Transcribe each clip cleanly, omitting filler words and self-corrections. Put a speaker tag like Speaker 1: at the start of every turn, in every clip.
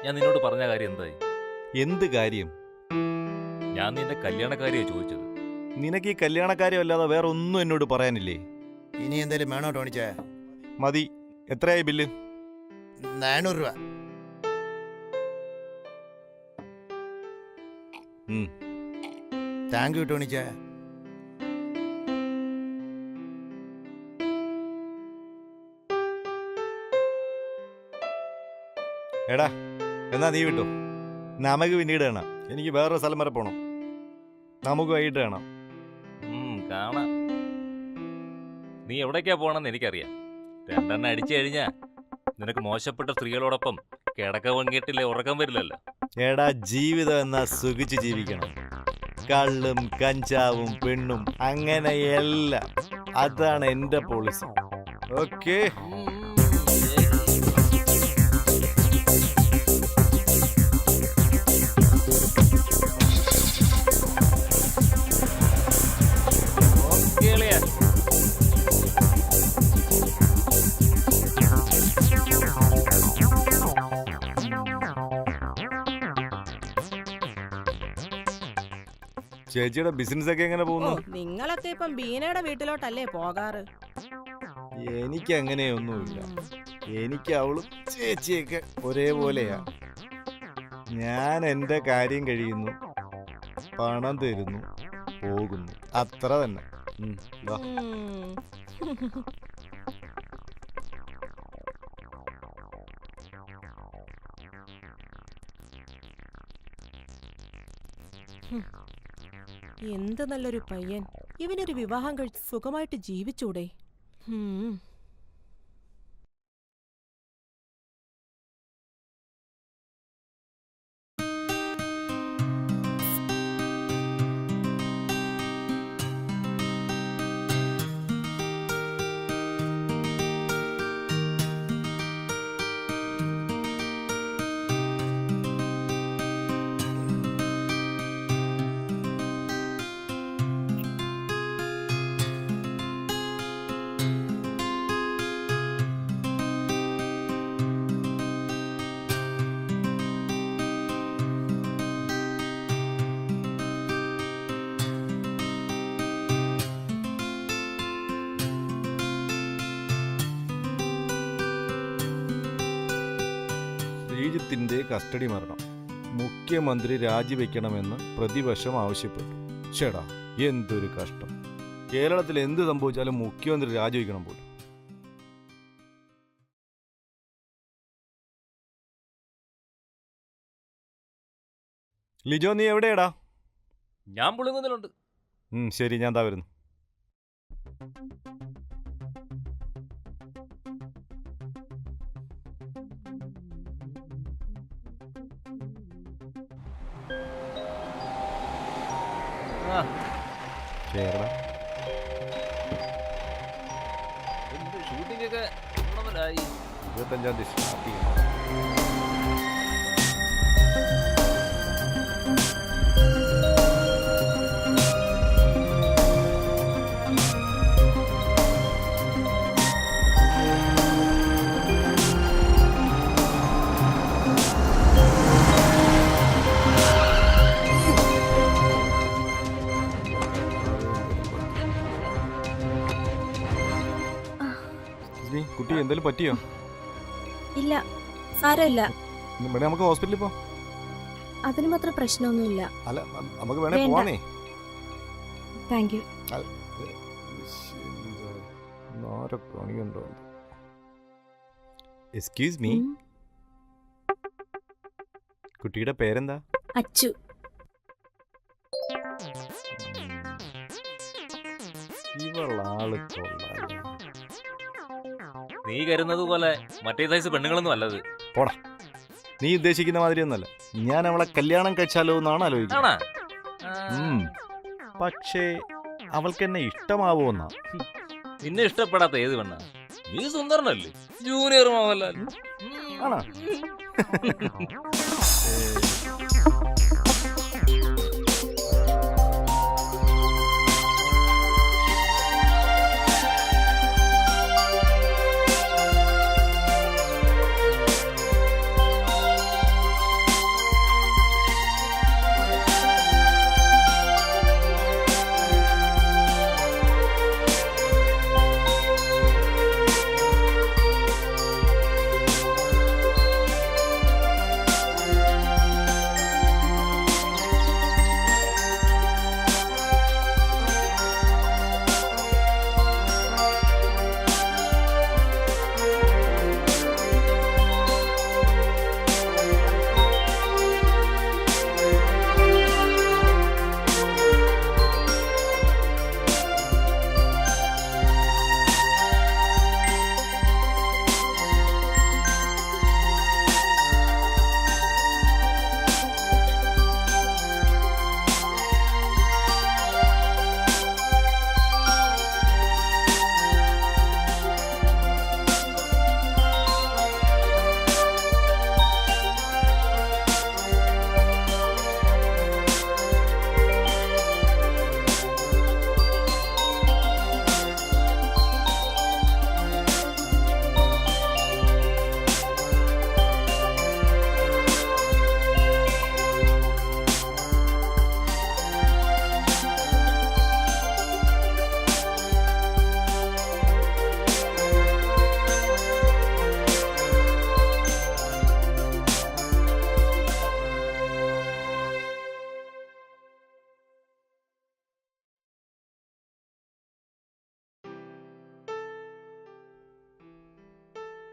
Speaker 1: ഞാൻ നിന്നോട് പറഞ്ഞ കാര്യം എന്തായി?
Speaker 2: എന്ത് കാര്യം?
Speaker 1: ഞാൻ നിന്റെ കല്യാണക്കാരിയാ ചോദിച്ചത്.
Speaker 2: നിനക്ക് ഈ കല്യാണക്കാര്യം അല്ലാതെ വേറെ ഒന്നും എന്നോട് പറയാനില്ലേ?
Speaker 3: ഇനി എന്തേലും വേണോ ടോണിച്ചേ?
Speaker 2: മതി. എത്രയായി ബില്ല്?
Speaker 3: 400 രൂപ. താങ്ക് യു ടോണിച്ചേ.
Speaker 2: എടാ എന്നാ നീ വിട്ടോ, നമുക്ക് പിന്നീട് കാണാം. എനിക്ക് വേറൊരു സ്ഥലം വരെ പോണം. നമുക്ക് വൈകിട്ട് കാണാം.
Speaker 1: കാണാം. നീ എവിടേക്കാ പോകണമെന്ന് എനിക്കറിയാം. 2 എണ്ണം അടിച്ചു കഴിഞ്ഞാ നിനക്ക് മോശപ്പെട്ട സ്ത്രീകളോടൊപ്പം കിടക്ക വങ്ങിയിട്ടില്ലേ ഉറക്കം വരില്ലല്ലോ.
Speaker 2: എടാ ജീവിതം എന്നാ സുഖിച്ച് ജീവിക്കണം. കള്ളും കഞ്ചാവും പെണ്ണും അങ്ങനെയെല്ലാം. അതാണ് എൻ്റെ പോളിസി. ഓക്കേ. ചേച്ചിയുടെ ബിസിനസ് ഒക്കെ എങ്ങനെ പോകുന്നു?
Speaker 4: നിങ്ങളൊക്കെ ഇപ്പം ബീനയുടെ വീട്ടിലോട്ടല്ലേ പോകാറ്?
Speaker 2: എനിക്ക് അങ്ങനെയൊന്നുമില്ല. എനിക്ക് അവളും ചേച്ചിയൊക്കെ ഒരേപോലെയാ. ഞാൻ എൻ്റെ കാര്യം കഴിയുന്നു, പണം തരുന്നു, പോകുന്നു, അത്ര തന്നെ. വാ.
Speaker 4: എന്ത് നല്ലൊരു പയ്യൻ. ഇവനൊരു വിവാഹം കഴിച്ച് സുഖമായിട്ട് ജീവിച്ചൂടെ?
Speaker 2: ശ്രീജിത്തിന്റെ കസ്റ്റഡി മരണം. മുഖ്യമന്ത്രി രാജിവെക്കണമെന്ന് പ്രതിപക്ഷം ആവശ്യപ്പെട്ടു. ചേടാ എന്തൊരു കഷ്ടം. കേരളത്തിൽ എന്ത് സംഭവിച്ചാലും മുഖ്യമന്ത്രി രാജിവെക്കണം പോലും. ലിജോ നീ എവിടെയാടാ?
Speaker 1: ഞാൻ പുളിങ്ങുന്നിലുണ്ട്.
Speaker 2: ശരി, ഞാൻ ദാ വരുന്നു.
Speaker 1: ഷൂട്ടിംഗ് ഒക്കെ
Speaker 2: 25-ാം തീയതി സ്റ്റാർട്ട് ചെയ്യണം. കുട്ടി എന്തെങ്കിലും പറ്റിയോ?
Speaker 5: ഇല്ല, സാരമില്ല.
Speaker 2: നമുക്ക് ഹോസ്പിറ്റലിൽ പോ.
Speaker 5: അതിന് മാത്രം പ്രശ്നമൊന്നുമില്ല.
Speaker 2: അല്ല നമുക്ക് വേണേ പോവാനേ.
Speaker 5: Thank you.
Speaker 2: എക്സ്ക്യൂസ് മീ, കുട്ടിയുടെ പേരെന്താ?
Speaker 5: അച്ചു.
Speaker 2: ഇവളാള് കൊള്ളാം.
Speaker 1: നീ കരുന്നത് പോലെ മറ്റേ സൈസ് പെണ്ണുങ്ങളൊന്നും അല്ലത്.
Speaker 2: പോടാ, നീ ഉദ്ദേശിക്കുന്ന മാതിരി ഒന്നല്ല. ഞാൻ അവളെ കല്യാണം കഴിച്ചാലോ എന്നാണ് ആലോചിക്കുന്നത്. പക്ഷേ അവൾക്ക് എന്നെ ഇഷ്ടമാവോന്നാ.
Speaker 1: നിന്നെ ഇഷ്ടപ്പെടാത്ത ഏത് പെണ്ണ? നീ സുന്ദരനല്ലേ, ജൂനിയർ മോഹൻലാൽ
Speaker 2: ആണോ?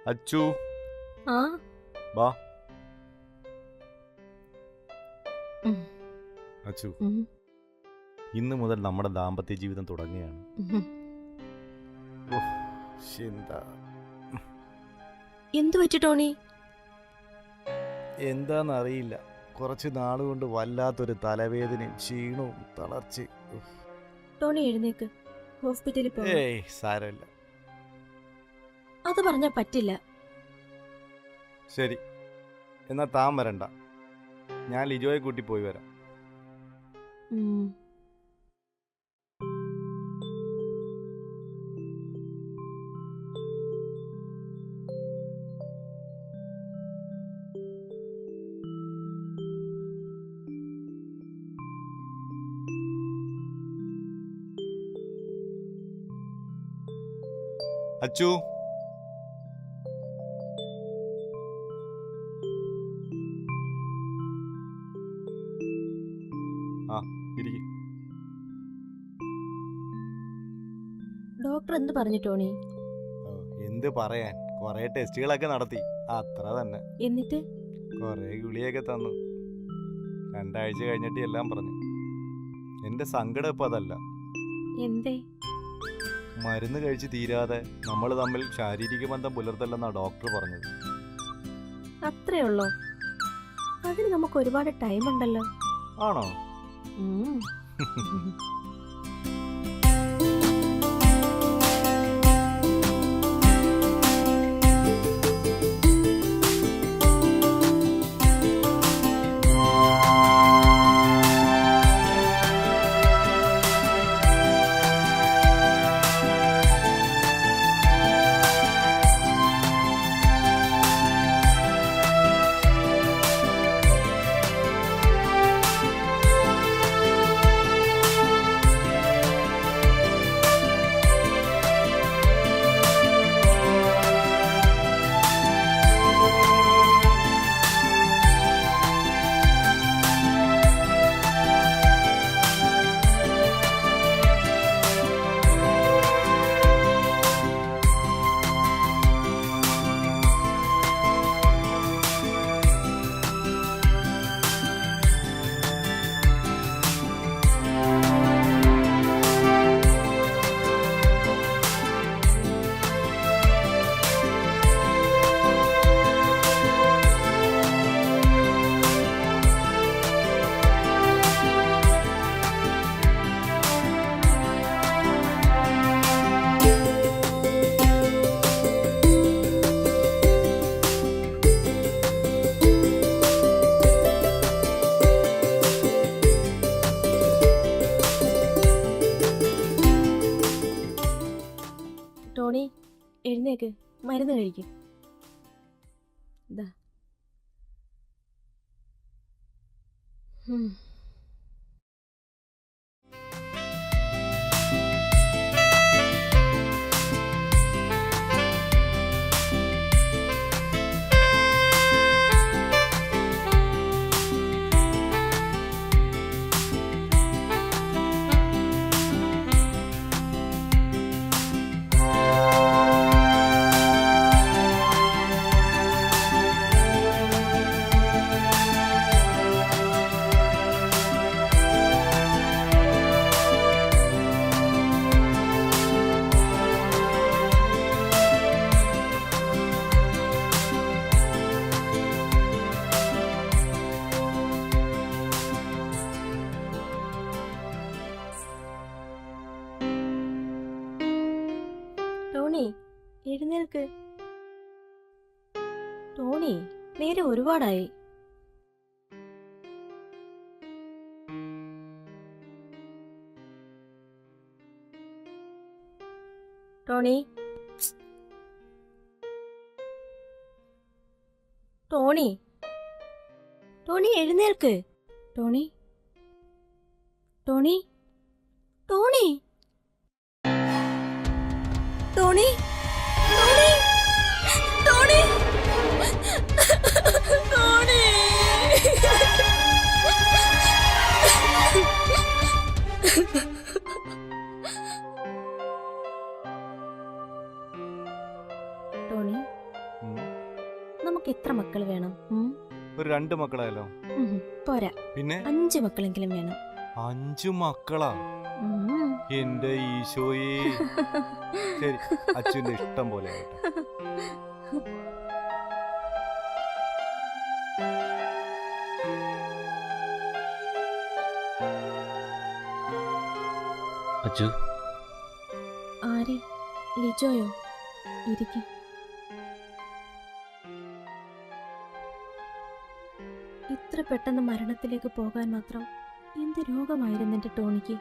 Speaker 2: അച്ചു
Speaker 5: ആ
Speaker 2: വാ.
Speaker 5: ഉം,
Speaker 2: അച്ചു,
Speaker 5: ഉം,
Speaker 2: ഇന്ന് മുതൽ നമ്മുടെ ദാമ്പത്യ ജീവിതം തുടങ്ങുകയാണ്.
Speaker 5: ഉം.
Speaker 2: എന്താ
Speaker 5: എന്തു പറ്റി ടോണി?
Speaker 2: എന്താന്നറിയില്ല, കുറച്ച് നാളുകൊണ്ട് വല്ലാത്തൊരു തലവേദനയും ക്ഷീണവും തളർച്ചയും.
Speaker 5: ടോണി എഴുന്നേക്ക്, ഹോസ്പിറ്റലിൽ പോ.
Speaker 2: ഏയ് സാരമില്ല.
Speaker 5: അത് പറഞ്ഞാ പറ്റില്ല.
Speaker 2: ശരി, എന്നാ താൻ വരണ്ട, ഞാൻ ലിജോയെ കൂട്ടി പോയി വരാം.
Speaker 5: ഉം.
Speaker 2: അച്ചു, ആ ഇരിക്ക്.
Speaker 5: ഡോക്ടർ എന്ത് പറഞ്ഞു ടോണി?
Speaker 2: ഓ, എന്ത് പറയാൻ, കുറെ ടെസ്റ്റുകളൊക്കെ നടത്തി, അത്ര തന്നെ.
Speaker 5: എന്നിട്ട്
Speaker 2: കുറെ ഗുളിയൊക്കെ തന്നു. 2 ആഴ്ച കഴിഞ്ഞിട്ട് എല്ലാം പറഞ്ഞു. എന്റെ സങ്കടം ഇപ്പൊ അതല്ല,
Speaker 5: എന്തേ?
Speaker 2: മരുന്ന് കഴിച്ച് തീരാതെ നമ്മൾ തമ്മിൽ ശാരീരിക ബന്ധം പുലർത്തല്ലെന്നാ ഡോക്ടർ പറഞ്ഞത്.
Speaker 5: അത്രേ ഉള്ളോ? അതിന് നമുക്ക് ഒരുപാട് ടൈം ഉണ്ടല്ലോ.
Speaker 2: ആണോ?
Speaker 5: ഉം. ടോണി എഴുന്നേക്ക്, മരുന്ന് കഴിക്കും. ടോണി എഴുന്നേൽക്ക്. ടോണി നേരെ ഒരുപാടായി. ടോണി ടോണി ടോണി എഴുന്നേൽക്ക്. Tony Tony Tony Tony Tony Tony Tony Tony നമുക്ക് എത്ര മക്കൾ വേണം?
Speaker 2: ഒരു 2 മക്കളായല്ലോ.
Speaker 5: പോരാ,
Speaker 2: പിന്നെ
Speaker 5: 5 മക്കളെങ്കിലും വേണം.
Speaker 2: 5 മക്കളാ?
Speaker 5: ഉം.
Speaker 2: എന്റെ ഈശോയെ. ശരി, അച്ഛന്റെ ഇഷ്ടം പോലെ ആകട്ടെ.
Speaker 1: അച്ചു,
Speaker 5: ആര്? ലിജോയോ? ഇരിക്കും. ഇത്ര പെട്ടെന്ന് മരണത്തിലേക്ക് പോകാൻ മാത്രം എന്ത് രോഗമായിരുന്നു എന്റെ ടോണിക്ക്?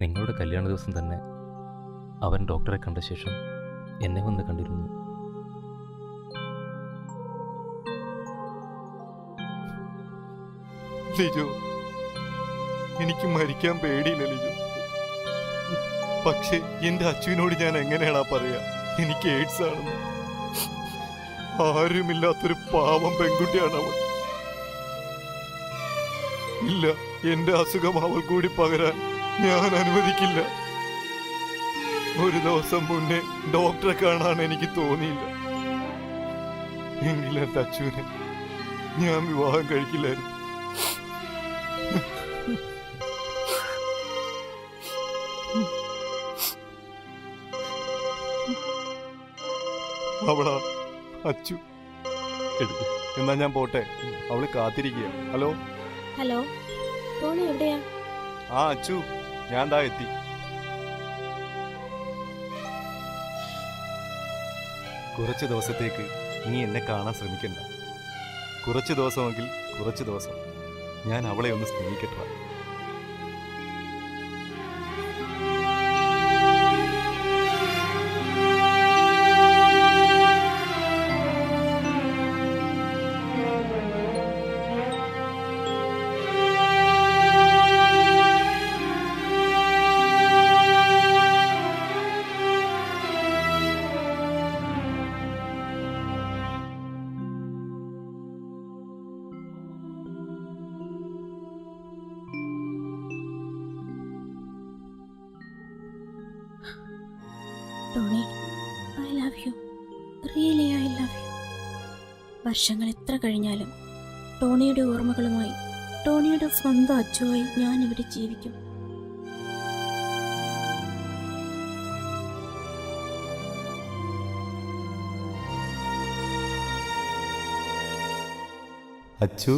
Speaker 1: നിങ്ങളുടെ കല്യാണ ദിവസം തന്നെ അവൻ ഡോക്ടറെ കണ്ട ശേഷം എന്നെ വന്ന് കണ്ടിരുന്നു.
Speaker 2: ലിജോ, എനിക്ക് മരിക്കാൻ പേടിയില്ല ലിജോ. പക്ഷെ എന്റെ അച്ഛനോട് ഞാൻ എങ്ങനെയാണാ പറയാ എനിക്ക് എയ്ഡ്സ് ആണെന്ന്? ആരുമില്ലാത്തൊരു പാവം പെൺകുട്ടിയാണ് അവൾ. ഇല്ല, എന്റെ അസുഖം അവൾ കൂടി പകരാൻ ഞാൻ അനുവദിക്കില്ല. ഒരു ദിവസം മുന്നേ ഡോക്ടറെ കാണാൻ എനിക്ക് തോന്നിയില്ല. എങ്കിലും എന്റെ അച്ഛനെ ഞാൻ വിവാഹം കഴിക്കില്ലായിരുന്നു. അവളാ അച്ചു.
Speaker 1: എടുക്ക്.
Speaker 2: എന്നാ ഞാൻ പോട്ടെ, അവള് കാത്തിരിക്കുക. ഹലോ.
Speaker 5: ഹലോ, ടോണി എവിടെയാ?
Speaker 2: ആ അച്ചു, ഞാൻ ദാ എത്തി. കുറച്ച് ദിവസത്തേക്ക് നീ എന്നെ കാണാൻ ശ്രമിക്കണ്ട. കുറച്ച് ദിവസമെങ്കിൽ കുറച്ച് ദിവസം ഞാൻ അവളെ ഒന്ന് സ്നേഹിക്കട്ടെ.
Speaker 5: Tony, I love you. Really I love you. വർഷങ്ങൾ എത്ര കഴിഞ്ഞാലും ടോണിയുടെ ഓർമ്മകളുമായി, ടോണിയുടെ സ്വന്തം അച്ചുവായി ഞാൻ ഇവിടെ ജീവിക്കും.
Speaker 2: അച്ചു.